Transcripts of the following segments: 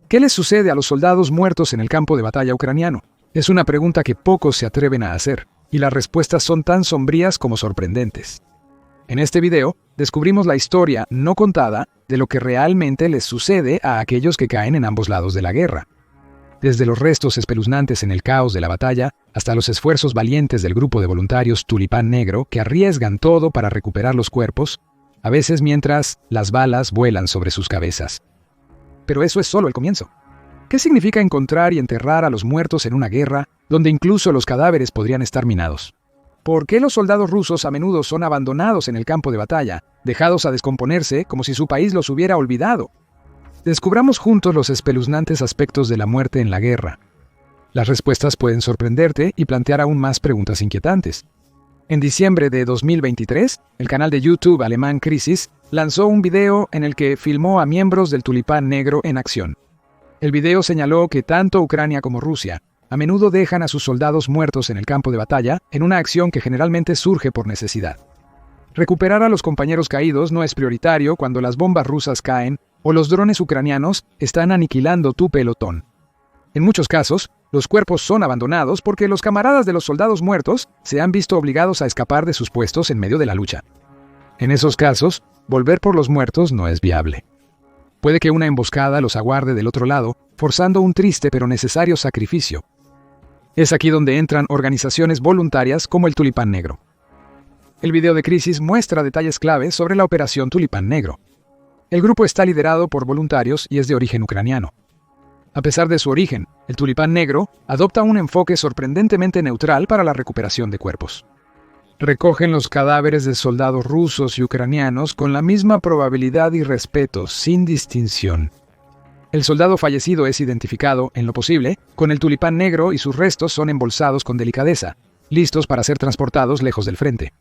¿Qué les sucede a los soldados muertos en el campo de batalla ucraniano? Es una pregunta que pocos se atreven a hacer, y las respuestas son tan sombrías como sorprendentes. En este video, descubrimos la historia no contada de lo que realmente les sucede a aquellos que caen en ambos lados de la guerra. Desde los restos espeluznantes en el caos de la batalla, hasta los esfuerzos valientes del grupo de voluntarios Tulipán Negro que arriesgan todo para recuperar los cuerpos, a veces mientras las balas vuelan sobre sus cabezas. Pero eso es solo el comienzo. ¿Qué significa encontrar y enterrar a los muertos en una guerra donde incluso los cadáveres podrían estar minados? ¿Por qué los soldados rusos a menudo son abandonados en el campo de batalla, dejados a descomponerse como si su país los hubiera olvidado? Descubramos juntos los espeluznantes aspectos de la muerte en la guerra. Las respuestas pueden sorprenderte y plantear aún más preguntas inquietantes. En diciembre de 2023, el canal de YouTube alemán Crisis lanzó un video en el que filmó a miembros del Tulipán Negro en acción. El video señaló que tanto Ucrania como Rusia a menudo dejan a sus soldados muertos en el campo de batalla en una acción que generalmente surge por necesidad. Recuperar a los compañeros caídos no es prioritario cuando las bombas rusas caen o los drones ucranianos están aniquilando tu pelotón. En muchos casos, los cuerpos son abandonados porque los camaradas de los soldados muertos se han visto obligados a escapar de sus puestos en medio de la lucha. En esos casos, volver por los muertos no es viable. Puede que una emboscada los aguarde del otro lado, forzando un triste pero necesario sacrificio. Es aquí donde entran organizaciones voluntarias como el Tulipán Negro. El video de Crisis muestra detalles claves sobre la operación Tulipán Negro. El grupo está liderado por voluntarios y es de origen ucraniano. A pesar de su origen, el Tulipán Negro adopta un enfoque sorprendentemente neutral para la recuperación de cuerpos. Recogen los cadáveres de soldados rusos y ucranianos con la misma probabilidad y respeto, sin distinción. El soldado fallecido es identificado, en lo posible, con el Tulipán Negro y sus restos son embolsados con delicadeza, listos para ser transportados lejos del frente.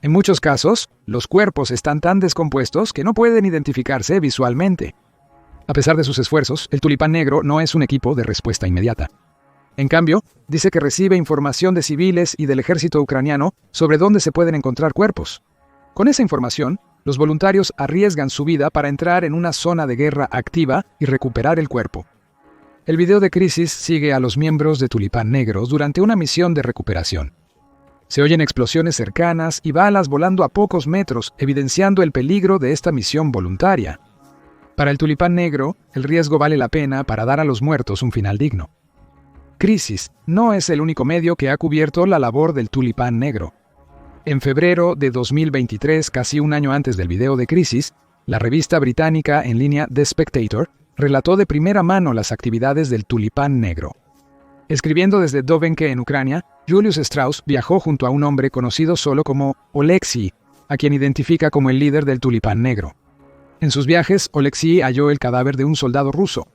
En muchos casos, los cuerpos están tan descompuestos que no pueden identificarse visualmente. A pesar de sus esfuerzos, el Tulipán Negro no es un equipo de respuesta inmediata. En cambio, dice que recibe información de civiles y del ejército ucraniano sobre dónde se pueden encontrar cuerpos. Con esa información, los voluntarios arriesgan su vida para entrar en una zona de guerra activa y recuperar el cuerpo. El video de Crisis sigue a los miembros de Tulipán Negro durante una misión de recuperación. Se oyen explosiones cercanas y balas volando a pocos metros, evidenciando el peligro de esta misión voluntaria. Para el Tulipán Negro, el riesgo vale la pena para dar a los muertos un final digno. Crisis no es el único medio que ha cubierto la labor del Tulipán Negro. En febrero de 2023, casi un año antes del video de Crisis, la revista británica en línea The Spectator relató de primera mano las actividades del Tulipán Negro. Escribiendo desde Dovhenke en Ucrania, Julius Strauss viajó junto a un hombre conocido solo como Oleksiy, a quien identifica como el líder del Tulipán Negro. En sus viajes, Oleksiy halló el cadáver de un soldado ruso.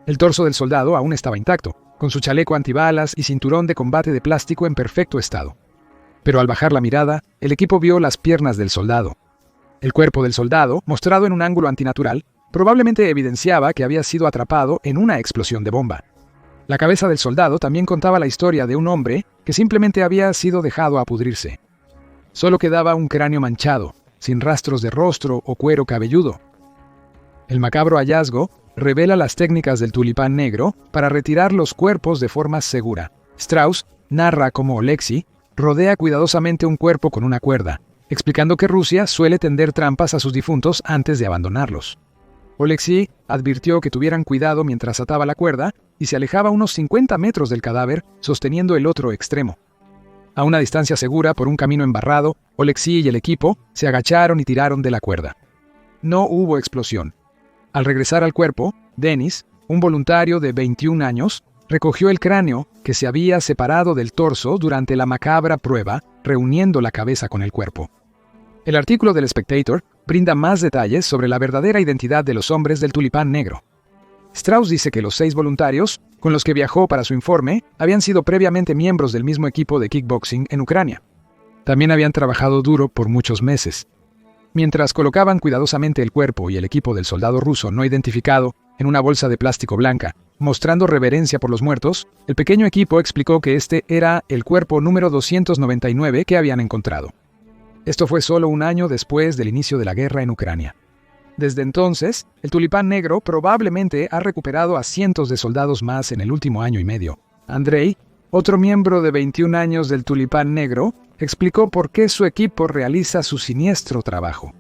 El torso del soldado aún estaba intacto, con su chaleco antibalas y cinturón de combate de plástico en perfecto estado. Pero al bajar la mirada, el equipo vio las piernas del soldado. El cuerpo del soldado, mostrado en un ángulo antinatural, probablemente evidenciaba que había sido atrapado en una explosión de bomba. La cabeza del soldado también contaba la historia de un hombre que simplemente había sido dejado a pudrirse. Solo quedaba un cráneo manchado, sin rastros de rostro o cuero cabelludo. El macabro hallazgo revela las técnicas del Tulipán Negro para retirar los cuerpos de forma segura. Strauss narra cómo Oleksiy rodea cuidadosamente un cuerpo con una cuerda, explicando que Rusia suele tender trampas a sus difuntos antes de abandonarlos. Oleksiy advirtió que tuvieran cuidado mientras ataba la cuerda y se alejaba unos 50 metros del cadáver, sosteniendo el otro extremo. A una distancia segura por un camino embarrado, Oleksiy y el equipo se agacharon y tiraron de la cuerda. No hubo explosión. Al regresar al cuerpo, Denis, un voluntario de 21 años, recogió el cráneo que se había separado del torso durante la macabra prueba, reuniendo la cabeza con el cuerpo. El artículo del Spectator brinda más detalles sobre la verdadera identidad de los hombres del Tulipán Negro. Strauss dice que los 6 voluntarios, con los que viajó para su informe, habían sido previamente miembros del mismo equipo de kickboxing en Ucrania. También habían trabajado duro por muchos meses. Mientras colocaban cuidadosamente el cuerpo y el equipo del soldado ruso no identificado en una bolsa de plástico blanca, mostrando reverencia por los muertos, el pequeño equipo explicó que este era el cuerpo número 299 que habían encontrado. Esto fue solo un año después del inicio de la guerra en Ucrania. Desde entonces, el tulipán negro probablemente ha recuperado a cientos de soldados más en el último año y medio. Andrei, otro miembro de 21 años del tulipán negro, explicó por qué su equipo realiza su siniestro trabajo.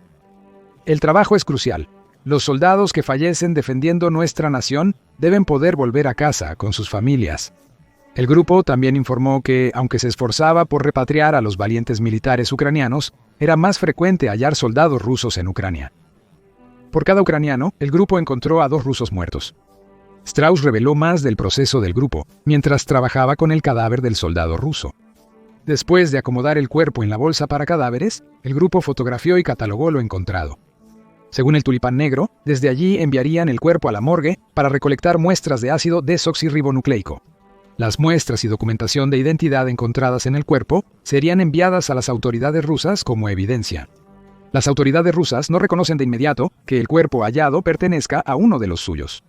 El trabajo es crucial. Los soldados que fallecen defendiendo nuestra nación deben poder volver a casa con sus familias. El grupo también informó que, aunque se esforzaba por repatriar a los valientes militares ucranianos, era más frecuente hallar soldados rusos en Ucrania. Por cada ucraniano, el grupo encontró a 2 rusos muertos. Strauss reveló más del proceso del grupo, mientras trabajaba con el cadáver del soldado ruso. Después de acomodar el cuerpo en la bolsa para cadáveres, el grupo fotografió y catalogó lo encontrado. Según el tulipán negro, desde allí enviarían el cuerpo a la morgue para recolectar muestras de ácido desoxirribonucleico. Las muestras y documentación de identidad encontradas en el cuerpo serían enviadas a las autoridades rusas como evidencia. Las autoridades rusas no reconocen de inmediato que el cuerpo hallado pertenezca a uno de los suyos.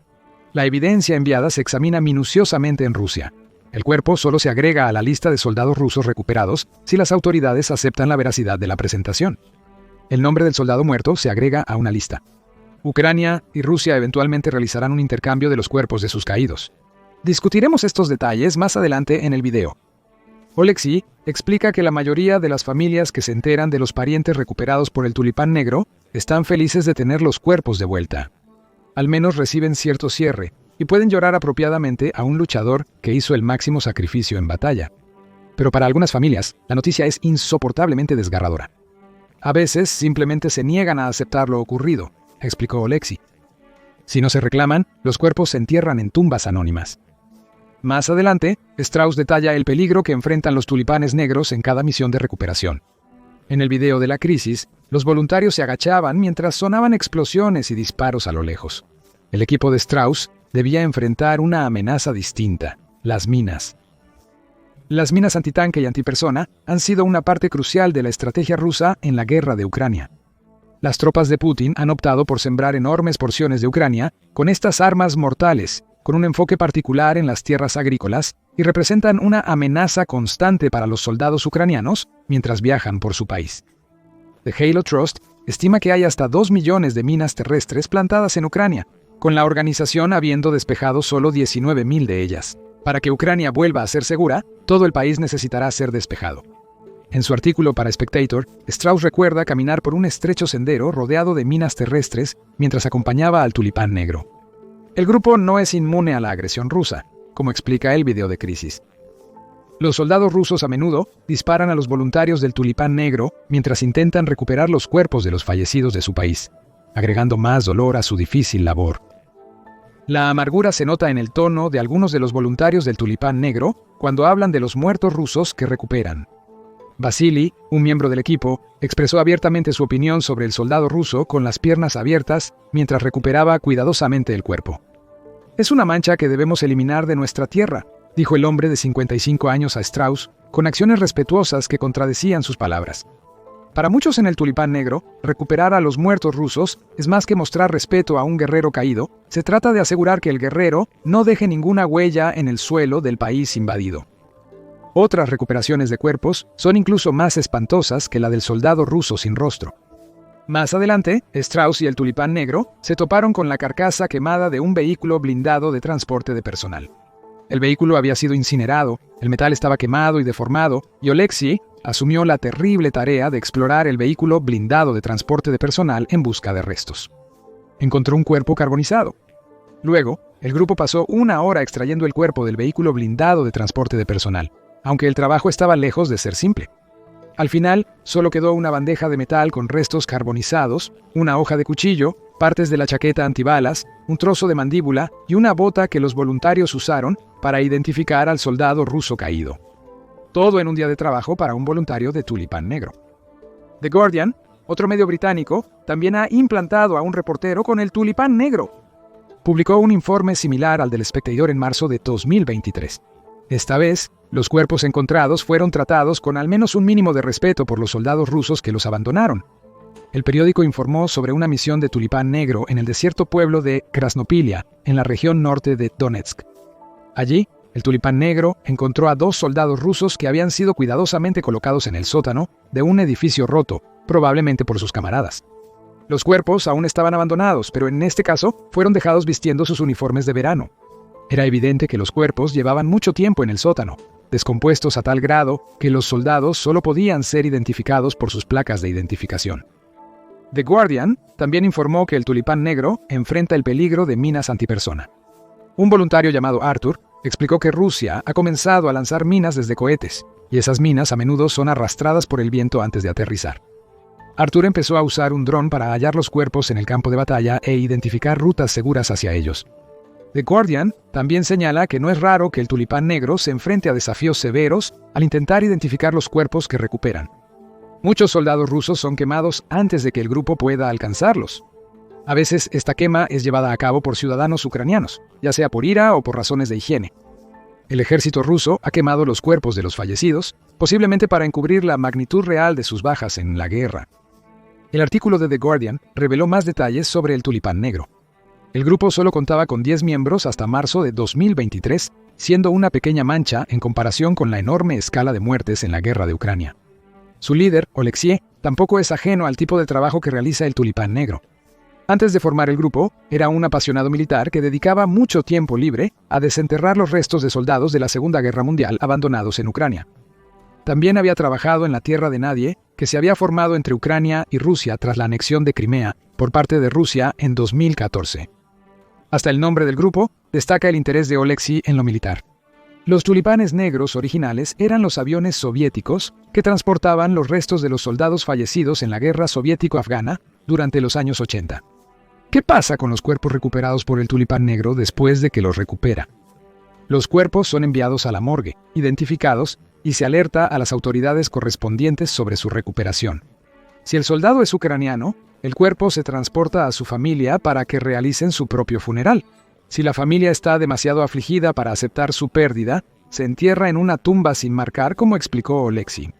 La evidencia enviada se examina minuciosamente en Rusia. El cuerpo solo se agrega a la lista de soldados rusos recuperados si las autoridades aceptan la veracidad de la presentación. El nombre del soldado muerto se agrega a una lista. Ucrania y Rusia eventualmente realizarán un intercambio de los cuerpos de sus caídos. Discutiremos estos detalles más adelante en el video. Oleksiy explica que la mayoría de las familias que se enteran de los parientes recuperados por el tulipán negro están felices de tener los cuerpos de vuelta. Al menos reciben cierto cierre y pueden llorar apropiadamente a un luchador que hizo el máximo sacrificio en batalla. Pero para algunas familias, la noticia es insoportablemente desgarradora. A veces simplemente se niegan a aceptar lo ocurrido, explicó Oleksiy. Si no se reclaman, los cuerpos se entierran en tumbas anónimas. Más adelante, Strauss detalla el peligro que enfrentan los tulipanes negros en cada misión de recuperación. En el video de la crisis, los voluntarios se agachaban mientras sonaban explosiones y disparos a lo lejos. El equipo de Strauss debía enfrentar una amenaza distinta: las minas. Las minas antitanque y antipersona han sido una parte crucial de la estrategia rusa en la guerra de Ucrania. Las tropas de Putin han optado por sembrar enormes porciones de Ucrania con estas armas mortales, con un enfoque particular en las tierras agrícolas, y representan una amenaza constante para los soldados ucranianos mientras viajan por su país. The Halo Trust estima que hay hasta 2 millones de minas terrestres plantadas en Ucrania, con la organización habiendo despejado solo 19,000 de ellas. Para que Ucrania vuelva a ser segura, todo el país necesitará ser despejado. En su artículo para Spectator, Strauss recuerda caminar por un estrecho sendero rodeado de minas terrestres mientras acompañaba al tulipán negro. El grupo no es inmune a la agresión rusa, como explica el video de crisis. Los soldados rusos a menudo disparan a los voluntarios del tulipán negro mientras intentan recuperar los cuerpos de los fallecidos de su país, agregando más dolor a su difícil labor. La amargura se nota en el tono de algunos de los voluntarios del tulipán negro cuando hablan de los muertos rusos que recuperan. Vasily, un miembro del equipo, expresó abiertamente su opinión sobre el soldado ruso con las piernas abiertas mientras recuperaba cuidadosamente el cuerpo. «Es una mancha que debemos eliminar de nuestra tierra», dijo el hombre de 55 años a Strauss, con acciones respetuosas que contradecían sus palabras. Para muchos en el tulipán negro, recuperar a los muertos rusos es más que mostrar respeto a un guerrero caído, se trata de asegurar que el guerrero no deje ninguna huella en el suelo del país invadido. Otras recuperaciones de cuerpos son incluso más espantosas que la del soldado ruso sin rostro. Más adelante, Strauss y el tulipán negro se toparon con la carcasa quemada de un vehículo blindado de transporte de personal. El vehículo había sido incinerado, el metal estaba quemado y deformado, y Oleksiy asumió la terrible tarea de explorar el vehículo blindado de transporte de personal en busca de restos. Encontró un cuerpo carbonizado. Luego, el grupo pasó 1 hora extrayendo el cuerpo del vehículo blindado de transporte de personal, aunque el trabajo estaba lejos de ser simple. Al final, solo quedó una bandeja de metal con restos carbonizados, una hoja de cuchillo, partes de la chaqueta antibalas, un trozo de mandíbula y una bota que los voluntarios usaron para identificar al soldado ruso caído. Todo en un día de trabajo para un voluntario de tulipán negro. The Guardian, otro medio británico, también ha implantado a un reportero con el tulipán negro. Publicó un informe similar al del Spectator en marzo de 2023. Esta vez, los cuerpos encontrados fueron tratados con al menos un mínimo de respeto por los soldados rusos que los abandonaron. El periódico informó sobre una misión de tulipán negro en el desierto pueblo de Krasnopilia, en la región norte de Donetsk. Allí, el tulipán negro encontró a 2 soldados rusos que habían sido cuidadosamente colocados en el sótano de un edificio roto, probablemente por sus camaradas. Los cuerpos aún estaban abandonados, pero en este caso fueron dejados vistiendo sus uniformes de verano. Era evidente que los cuerpos llevaban mucho tiempo en el sótano, descompuestos a tal grado que los soldados solo podían ser identificados por sus placas de identificación. The Guardian también informó que el Tulipán Negro enfrenta el peligro de minas antipersona. Un voluntario llamado Arthur explicó que Rusia ha comenzado a lanzar minas desde cohetes, y esas minas a menudo son arrastradas por el viento antes de aterrizar. Arthur empezó a usar un dron para hallar los cuerpos en el campo de batalla e identificar rutas seguras hacia ellos. The Guardian también señala que no es raro que el Tulipán Negro se enfrente a desafíos severos al intentar identificar los cuerpos que recuperan. Muchos soldados rusos son quemados antes de que el grupo pueda alcanzarlos. A veces esta quema es llevada a cabo por ciudadanos ucranianos, ya sea por ira o por razones de higiene. El ejército ruso ha quemado los cuerpos de los fallecidos, posiblemente para encubrir la magnitud real de sus bajas en la guerra. El artículo de The Guardian reveló más detalles sobre el Tulipán Negro. El grupo solo contaba con 10 miembros hasta marzo de 2023, siendo una pequeña mancha en comparación con la enorme escala de muertes en la guerra de Ucrania. Su líder, Oleksiy, tampoco es ajeno al tipo de trabajo que realiza el Tulipán Negro. Antes de formar el grupo, era un apasionado militar que dedicaba mucho tiempo libre a desenterrar los restos de soldados de la Segunda Guerra Mundial abandonados en Ucrania. También había trabajado en la Tierra de Nadie, que se había formado entre Ucrania y Rusia tras la anexión de Crimea por parte de Rusia en 2014. Hasta el nombre del grupo destaca el interés de Oleksiy en lo militar. Los tulipanes negros originales eran los aviones soviéticos que transportaban los restos de los soldados fallecidos en la guerra soviético-afgana durante los años 80. ¿Qué pasa con los cuerpos recuperados por el Tulipán Negro después de que los recupera? Los cuerpos son enviados a la morgue, identificados, y se alerta a las autoridades correspondientes sobre su recuperación. Si el soldado es ucraniano, el cuerpo se transporta a su familia para que realicen su propio funeral. Si la familia está demasiado afligida para aceptar su pérdida, se entierra en una tumba sin marcar, como explicó Oleksiy.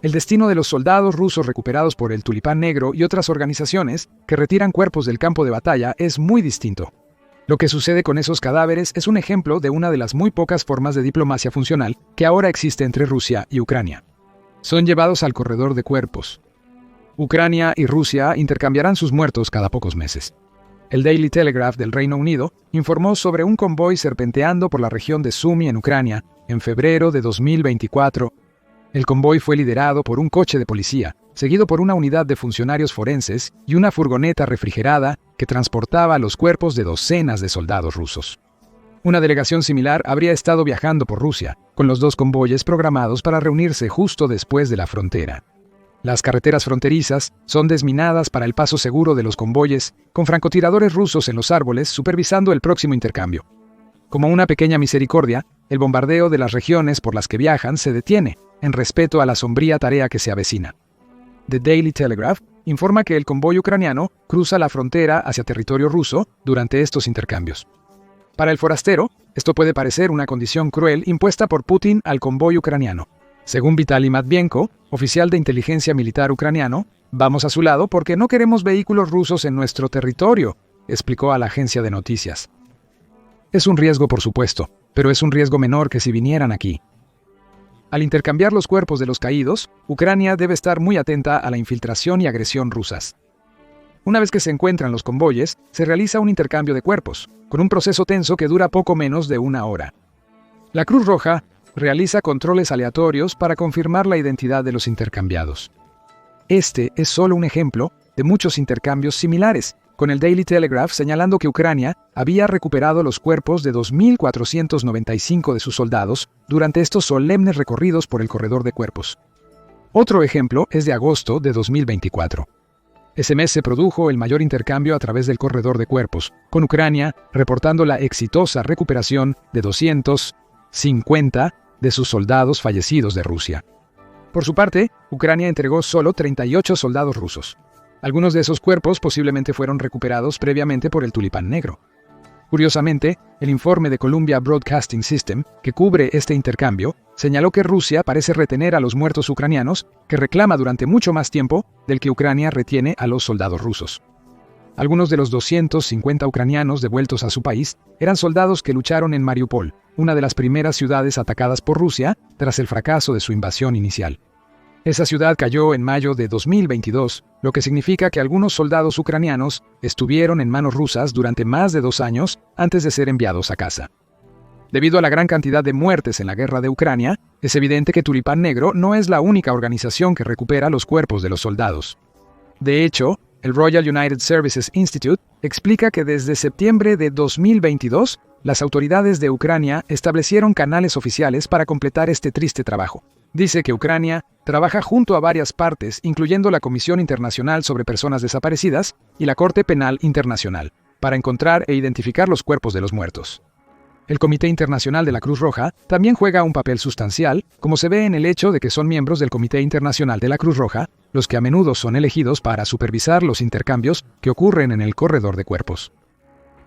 El destino de los soldados rusos recuperados por el Tulipán Negro y otras organizaciones que retiran cuerpos del campo de batalla es muy distinto. Lo que sucede con esos cadáveres es un ejemplo de una de las muy pocas formas de diplomacia funcional que ahora existe entre Rusia y Ucrania. Son llevados al corredor de cuerpos. Ucrania y Rusia intercambiarán sus muertos cada pocos meses. El Daily Telegraph del Reino Unido informó sobre un convoy serpenteando por la región de Sumy en Ucrania en febrero de 2024. El convoy fue liderado por un coche de policía, seguido por una unidad de funcionarios forenses y una furgoneta refrigerada que transportaba los cuerpos de docenas de soldados rusos. Una delegación similar habría estado viajando por Rusia, con los dos convoyes programados para reunirse justo después de la frontera. Las carreteras fronterizas son desminadas para el paso seguro de los convoyes, con francotiradores rusos en los árboles supervisando el próximo intercambio. Como una pequeña misericordia, el bombardeo de las regiones por las que viajan se detiene, en respeto a la sombría tarea que se avecina. The Daily Telegraph informa que el convoy ucraniano cruza la frontera hacia territorio ruso durante estos intercambios. Para el forastero, esto puede parecer una condición cruel impuesta por Putin al convoy ucraniano. Según Vitaly Matvienko, oficial de inteligencia militar ucraniano, vamos a su lado porque no queremos vehículos rusos en nuestro territorio, explicó a la agencia de noticias. Es un riesgo, por supuesto, pero es un riesgo menor que si vinieran aquí. Al intercambiar los cuerpos de los caídos, Ucrania debe estar muy atenta a la infiltración y agresión rusas. Una vez que se encuentran los convoyes, se realiza un intercambio de cuerpos, con un proceso tenso que dura poco menos de una hora. La Cruz Roja realiza controles aleatorios para confirmar la identidad de los intercambiados. Este es solo un ejemplo de muchos intercambios similares, con el Daily Telegraph señalando que Ucrania había recuperado los cuerpos de 2.495 de sus soldados durante estos solemnes recorridos por el corredor de cuerpos. Otro ejemplo es de agosto de 2024. Ese mes se produjo el mayor intercambio a través del corredor de cuerpos, con Ucrania reportando la exitosa recuperación de 250 de sus soldados fallecidos de Rusia. Por su parte, Ucrania entregó solo 38 soldados rusos. Algunos de esos cuerpos posiblemente fueron recuperados previamente por el Tulipán Negro. Curiosamente, el informe de Columbia Broadcasting System, que cubre este intercambio, señaló que Rusia parece retener a los muertos ucranianos, que reclama durante mucho más tiempo del que Ucrania retiene a los soldados rusos. Algunos de los 250 ucranianos devueltos a su país eran soldados que lucharon en Mariupol, una de las primeras ciudades atacadas por Rusia tras el fracaso de su invasión inicial. Esa ciudad cayó en mayo de 2022, lo que significa que algunos soldados ucranianos estuvieron en manos rusas durante más de 2 años antes de ser enviados a casa. Debido a la gran cantidad de muertes en la guerra de Ucrania, es evidente que Tulipán Negro no es la única organización que recupera los cuerpos de los soldados. De hecho, el Royal United Services Institute explica que desde septiembre de 2022, las autoridades de Ucrania establecieron canales oficiales para completar este triste trabajo. Dice que Ucrania trabaja junto a varias partes, incluyendo la Comisión Internacional sobre Personas Desaparecidas y la Corte Penal Internacional, para encontrar e identificar los cuerpos de los muertos. El Comité Internacional de la Cruz Roja también juega un papel sustancial, como se ve en el hecho de que son miembros del Comité Internacional de la Cruz Roja, los que a menudo son elegidos para supervisar los intercambios que ocurren en el corredor de cuerpos.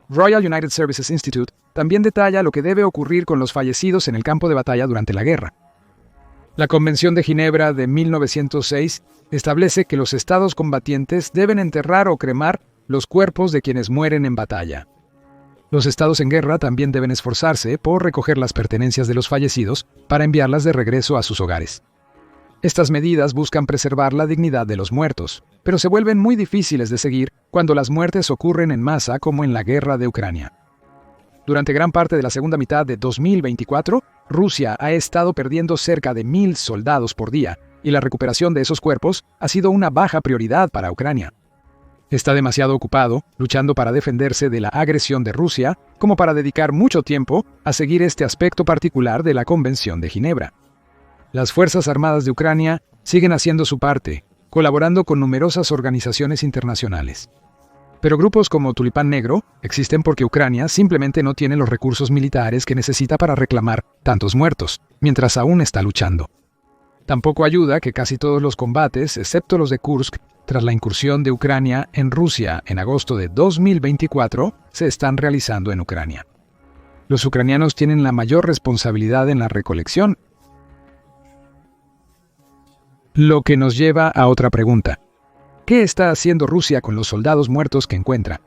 Royal United Services Institute también detalla lo que debe ocurrir con los fallecidos en el campo de batalla durante la guerra. La Convención de Ginebra de 1906 establece que los estados combatientes deben enterrar o cremar los cuerpos de quienes mueren en batalla. Los estados en guerra también deben esforzarse por recoger las pertenencias de los fallecidos para enviarlas de regreso a sus hogares. Estas medidas buscan preservar la dignidad de los muertos, pero se vuelven muy difíciles de seguir cuando las muertes ocurren en masa como en la guerra de Ucrania. Durante gran parte de la segunda mitad de 2024, Rusia ha estado perdiendo cerca de 1.000 soldados por día, y la recuperación de esos cuerpos ha sido una baja prioridad para Ucrania. Está demasiado ocupado, luchando para defenderse de la agresión de Rusia, como para dedicar mucho tiempo a seguir este aspecto particular de la Convención de Ginebra. Las Fuerzas Armadas de Ucrania siguen haciendo su parte, colaborando con numerosas organizaciones internacionales. Pero grupos como Tulipán Negro existen porque Ucrania simplemente no tiene los recursos militares que necesita para reclamar tantos muertos, mientras aún está luchando. Tampoco ayuda que casi todos los combates, excepto los de Kursk, tras la incursión de Ucrania en Rusia en agosto de 2024, se están realizando en Ucrania. Los ucranianos tienen la mayor responsabilidad en la recolección. Lo que nos lleva a otra pregunta. ¿Qué está haciendo Rusia con los soldados muertos que encuentra?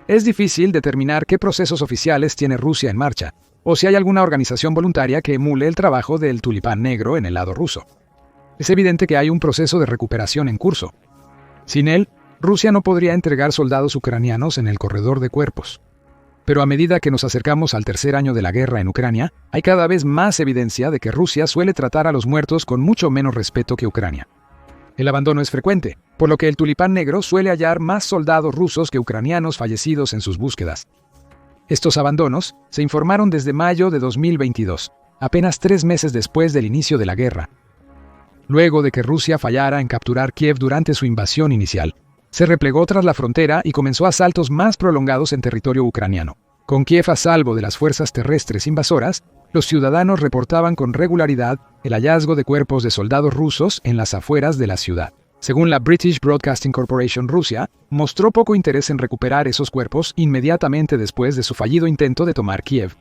Es difícil determinar qué procesos oficiales tiene Rusia en marcha, o si hay alguna organización voluntaria que emule el trabajo del Tulipán Negro en el lado ruso. Es evidente que hay un proceso de recuperación en curso. Sin él, Rusia no podría entregar soldados ucranianos en el corredor de cuerpos. Pero a medida que nos acercamos al tercer año de la guerra en Ucrania, hay cada vez más evidencia de que Rusia suele tratar a los muertos con mucho menos respeto que Ucrania. El abandono es frecuente, por lo que el Tulipán Negro suele hallar más soldados rusos que ucranianos fallecidos en sus búsquedas. Estos abandonos se informaron desde mayo de 2022, apenas 3 meses después del inicio de la guerra. Luego de que Rusia fallara en capturar Kiev durante su invasión inicial, se replegó tras la frontera y comenzó asaltos más prolongados en territorio ucraniano. Con Kiev a salvo de las fuerzas terrestres invasoras, los ciudadanos reportaban con regularidad el hallazgo de cuerpos de soldados rusos en las afueras de la ciudad. Según la British Broadcasting Corporation, Rusia mostró poco interés en recuperar esos cuerpos inmediatamente después de su fallido intento de tomar Kiev.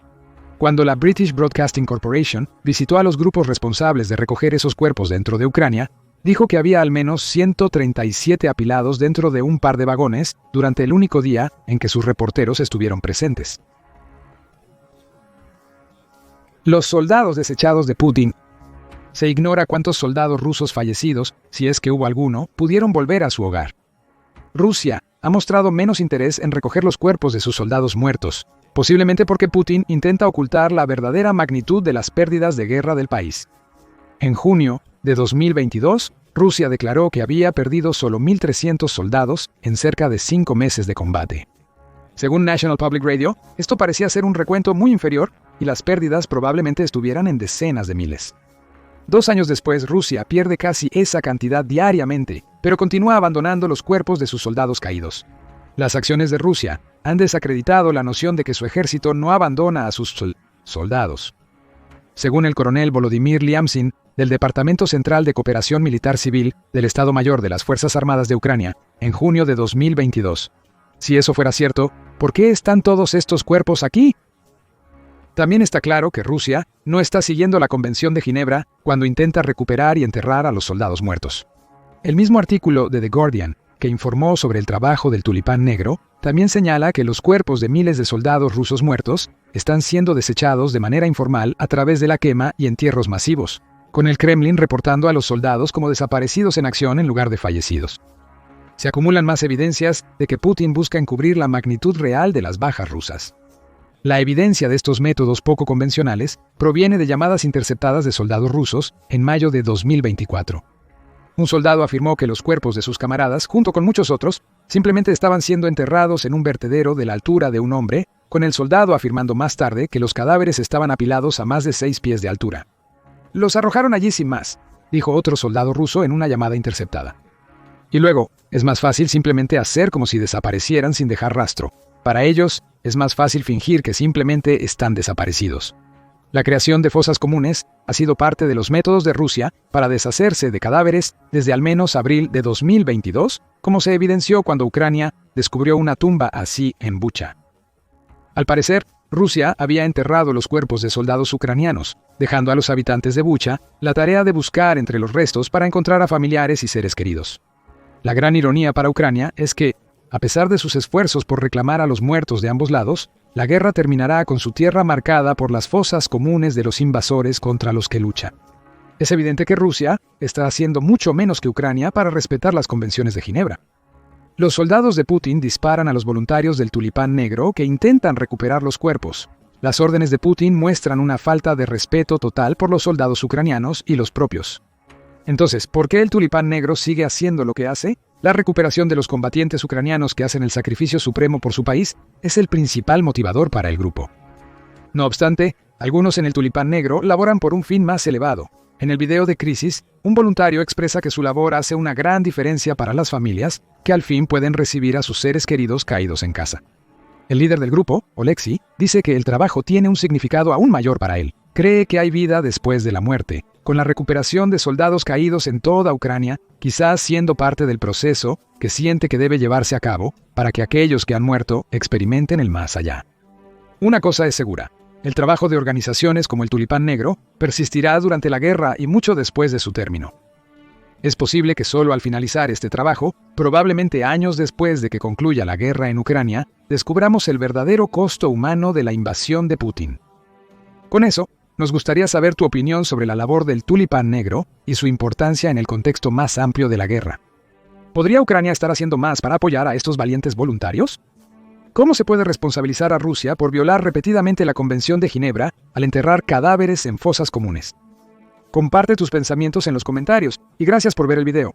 Cuando la British Broadcasting Corporation visitó a los grupos responsables de recoger esos cuerpos dentro de Ucrania, dijo que había al menos 137 apilados dentro de un par de vagones durante el único día en que sus reporteros estuvieron presentes. Los soldados desechados de Putin. Se ignora cuántos soldados rusos fallecidos, si es que hubo alguno, pudieron volver a su hogar. Rusia ha mostrado menos interés en recoger los cuerpos de sus soldados muertos, posiblemente porque Putin intenta ocultar la verdadera magnitud de las pérdidas de guerra del país. En junio de 2022, Rusia declaró que había perdido solo 1.300 soldados en cerca de 5 meses de combate. Según National Public Radio, esto parecía ser un recuento muy inferior y las pérdidas probablemente estuvieran en decenas de miles. 2 años después, Rusia pierde casi esa cantidad diariamente, pero continúa abandonando los cuerpos de sus soldados caídos. Las acciones de Rusia han desacreditado la noción de que su ejército no abandona a sus soldados. Según el coronel Volodymyr Lyamsin, del Departamento Central de Cooperación Militar Civil del Estado Mayor de las Fuerzas Armadas de Ucrania, en junio de 2022. Si eso fuera cierto, ¿por qué están todos estos cuerpos aquí? También está claro que Rusia no está siguiendo la Convención de Ginebra cuando intenta recuperar y enterrar a los soldados muertos. El mismo artículo de The Guardian, que informó sobre el trabajo del Tulipán Negro, también señala que los cuerpos de miles de soldados rusos muertos están siendo desechados de manera informal a través de la quema y entierros masivos, con el Kremlin reportando a los soldados como desaparecidos en acción en lugar de fallecidos. Se acumulan más evidencias de que Putin busca encubrir la magnitud real de las bajas rusas. La evidencia de estos métodos poco convencionales proviene de llamadas interceptadas de soldados rusos en mayo de 2024. Un soldado afirmó que los cuerpos de sus camaradas, junto con muchos otros, simplemente estaban siendo enterrados en un vertedero de la altura de un hombre, con el soldado afirmando más tarde que los cadáveres estaban apilados a más de 6 pies de altura. «Los arrojaron allí sin más», dijo otro soldado ruso en una llamada interceptada. Y luego, es más fácil simplemente hacer como si desaparecieran sin dejar rastro. Para ellos, es más fácil fingir que simplemente están desaparecidos. La creación de fosas comunes ha sido parte de los métodos de Rusia para deshacerse de cadáveres desde al menos abril de 2022, como se evidenció cuando Ucrania descubrió una tumba así en Bucha. Al parecer, Rusia había enterrado los cuerpos de soldados ucranianos, dejando a los habitantes de Bucha la tarea de buscar entre los restos para encontrar a familiares y seres queridos. La gran ironía para Ucrania es que, a pesar de sus esfuerzos por reclamar a los muertos de ambos lados, la guerra terminará con su tierra marcada por las fosas comunes de los invasores contra los que lucha. Es evidente que Rusia está haciendo mucho menos que Ucrania para respetar las convenciones de Ginebra. Los soldados de Putin disparan a los voluntarios del Tulipán Negro que intentan recuperar los cuerpos. Las órdenes de Putin muestran una falta de respeto total por los soldados ucranianos y los propios. Entonces, ¿por qué el Tulipán Negro sigue haciendo lo que hace? La recuperación de los combatientes ucranianos que hacen el sacrificio supremo por su país es el principal motivador para el grupo. No obstante, algunos en el Tulipán Negro laboran por un fin más elevado. En el video de Crisis, un voluntario expresa que su labor hace una gran diferencia para las familias que al fin pueden recibir a sus seres queridos caídos en casa. El líder del grupo, Oleksiy, dice que el trabajo tiene un significado aún mayor para él. Cree que hay vida después de la muerte, con la recuperación de soldados caídos en toda Ucrania, quizás siendo parte del proceso que siente que debe llevarse a cabo para que aquellos que han muerto experimenten el más allá. Una cosa es segura, el trabajo de organizaciones como el Tulipán Negro persistirá durante la guerra y mucho después de su término. Es posible que solo al finalizar este trabajo, probablemente años después de que concluya la guerra en Ucrania, descubramos el verdadero costo humano de la invasión de Putin. Con eso, nos gustaría saber tu opinión sobre la labor del Tulipán Negro y su importancia en el contexto más amplio de la guerra. ¿Podría Ucrania estar haciendo más para apoyar a estos valientes voluntarios? ¿Cómo se puede responsabilizar a Rusia por violar repetidamente la Convención de Ginebra al enterrar cadáveres en fosas comunes? Comparte tus pensamientos en los comentarios y gracias por ver el video.